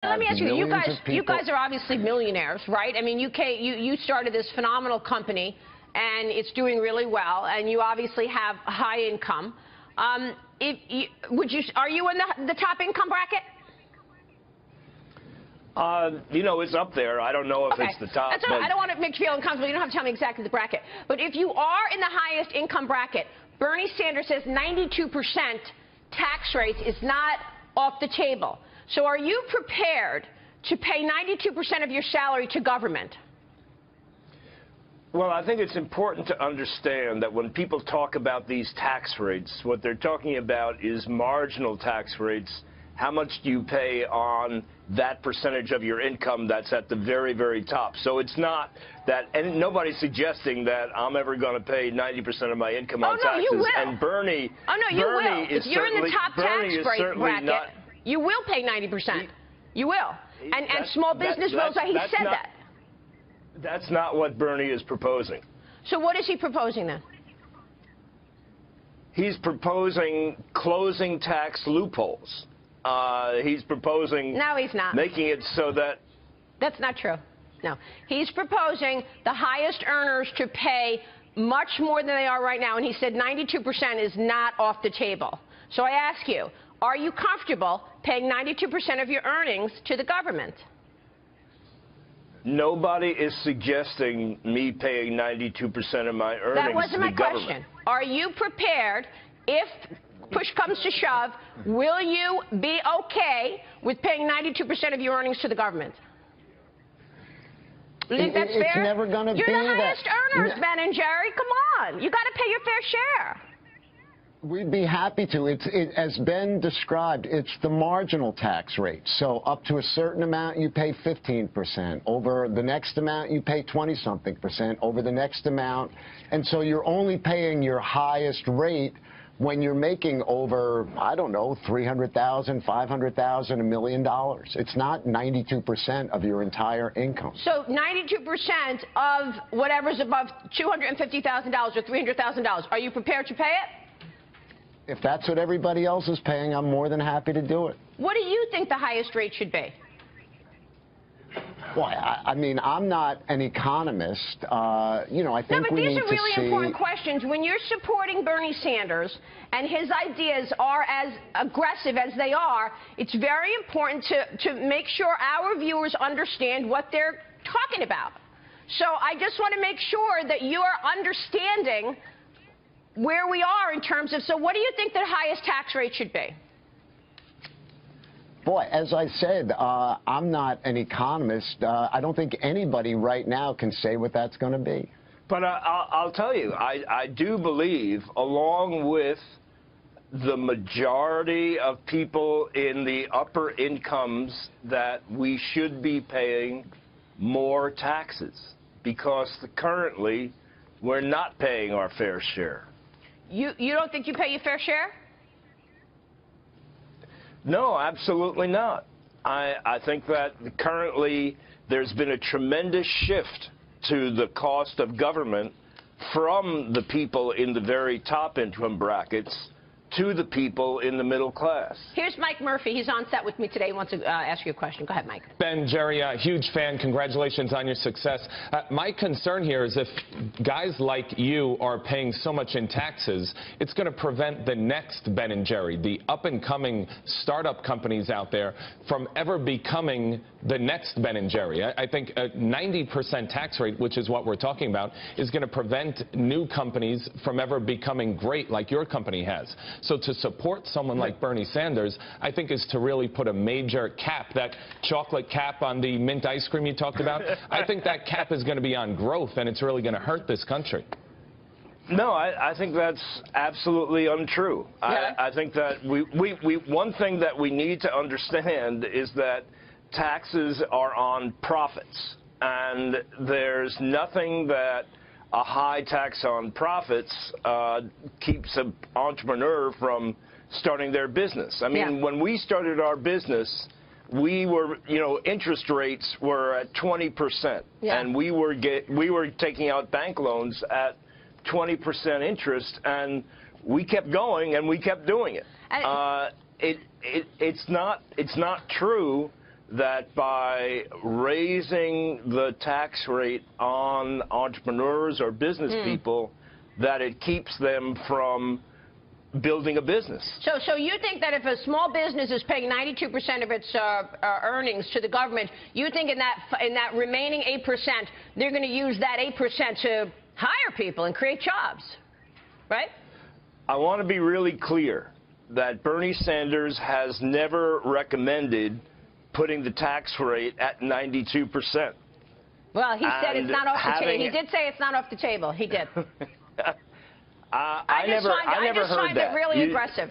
Let me ask you, you guys are obviously millionaires, right? I mean, you started this phenomenal company, and it's doing really well, and you obviously have high income. Are you in the top income bracket? You know, it's up there. I don't know if it's the top. That's all right. I don't want to make you feel uncomfortable. You don't have to tell me exactly the bracket. But if you are in the highest income bracket, Bernie Sanders says 92% tax rates is not off the table. So are you prepared to pay 92% of your salary to government? Well, I think it's important to understand that when people talk about these tax rates, what they're talking about is marginal tax rates. How much do you pay on that percentage of your income that's at the very, very top? So it's not that, and nobody's suggesting that I'm ever going to pay 90% of my income on taxes. You will. And Bernie, you will. If you're in the top tax bracket, you will pay 90%. You will. And small business will. He said that. That's not what Bernie is proposing. So what is he proposing then? He's proposing closing tax loopholes. He's proposing... No, he's not. Making it so that... That's not true. No. He's proposing the highest earners to pay much more than they are right now, and he said 92% is not off the table. So I ask you, are you comfortable paying 92% of your earnings to the government? Nobody is suggesting me paying 92% of my earnings to the government. That wasn't my question. Are you prepared, if push comes to shove, will you be okay with paying 92% of your earnings to the government? You think that's fair? It's never going to be that. You're the highest earners, Ben and Jerry. Come on. You got to pay your fair share. We'd be happy to. As Ben described, it's the marginal tax rate. So up to a certain amount, you pay 15%. Over the next amount, you pay 20-something%. Over the next amount. And so you're only paying your highest rate when you're making over, I don't know, $300,000, $500,000, $1 million. It's not 92% of your entire income. So 92% of whatever's above $250,000 or $300,000, are you prepared to pay it? If that's what everybody else is paying, I'm more than happy to do it. What do you think the highest rate should be? Well, I mean, I'm not an economist. You know, I think we need to see... No, but these are really important questions. When you're supporting Bernie Sanders and his ideas are as aggressive as they are, it's very important to make sure our viewers understand what they're talking about. So I just want to make sure that you are understanding where we are in terms of, so what do you think the highest tax rate should be? Boy, as I said, I'm not an economist. I don't think anybody right now can say what that's going to be. But I'll tell you, I do believe, along with the majority of people in the upper incomes, that we should be paying more taxes because currently we're not paying our fair share. You don't think you pay your fair share? No, absolutely not. I think that currently there's been a tremendous shift to the cost of government from the people in the very top income brackets to the people in the middle class. Here's Mike Murphy. He's on set with me today. He wants to ask you a question. Go ahead, Mike. Ben, Jerry, huge fan. Congratulations on your success. My concern here is if guys like you are paying so much in taxes, it's going to prevent the next Ben and Jerry, the up-and-coming startup companies out there, from ever becoming the next Ben and Jerry. I think a 90% tax rate, which is what we're talking about, is going to prevent new companies from ever becoming great like your company has. So to support someone like Bernie Sanders, I think, is to really put a major cap, that chocolate cap on the mint ice cream you talked about. I think that cap is going to be on growth, and it's really going to hurt this country. No, I think that's absolutely untrue. Yeah. I think that one thing that we need to understand is that taxes are on profits, and there's nothing that a high tax on profits keeps an entrepreneur from starting their business. I mean, when we started our business, we were, interest rates were at 20%, and we were taking out bank loans at 20% interest, and we kept going and we kept doing it. It's not true that by raising the tax rate on entrepreneurs or business people, that it keeps them from building a business. So you think that if a small business is paying 92% of its earnings to the government, you think in that remaining 8%, they're going to use that 8% to hire people and create jobs, right? I want to be really clear that Bernie Sanders has never recommended putting the tax rate at 92%. Well, he said it's not off the table. He did say it's not off the table. He did. I never heard that. It really aggressive.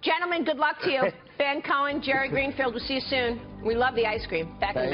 Gentlemen, good luck to you. Ben Cohen, Jerry Greenfield, we'll see you soon. We love the ice cream. Back in a minute.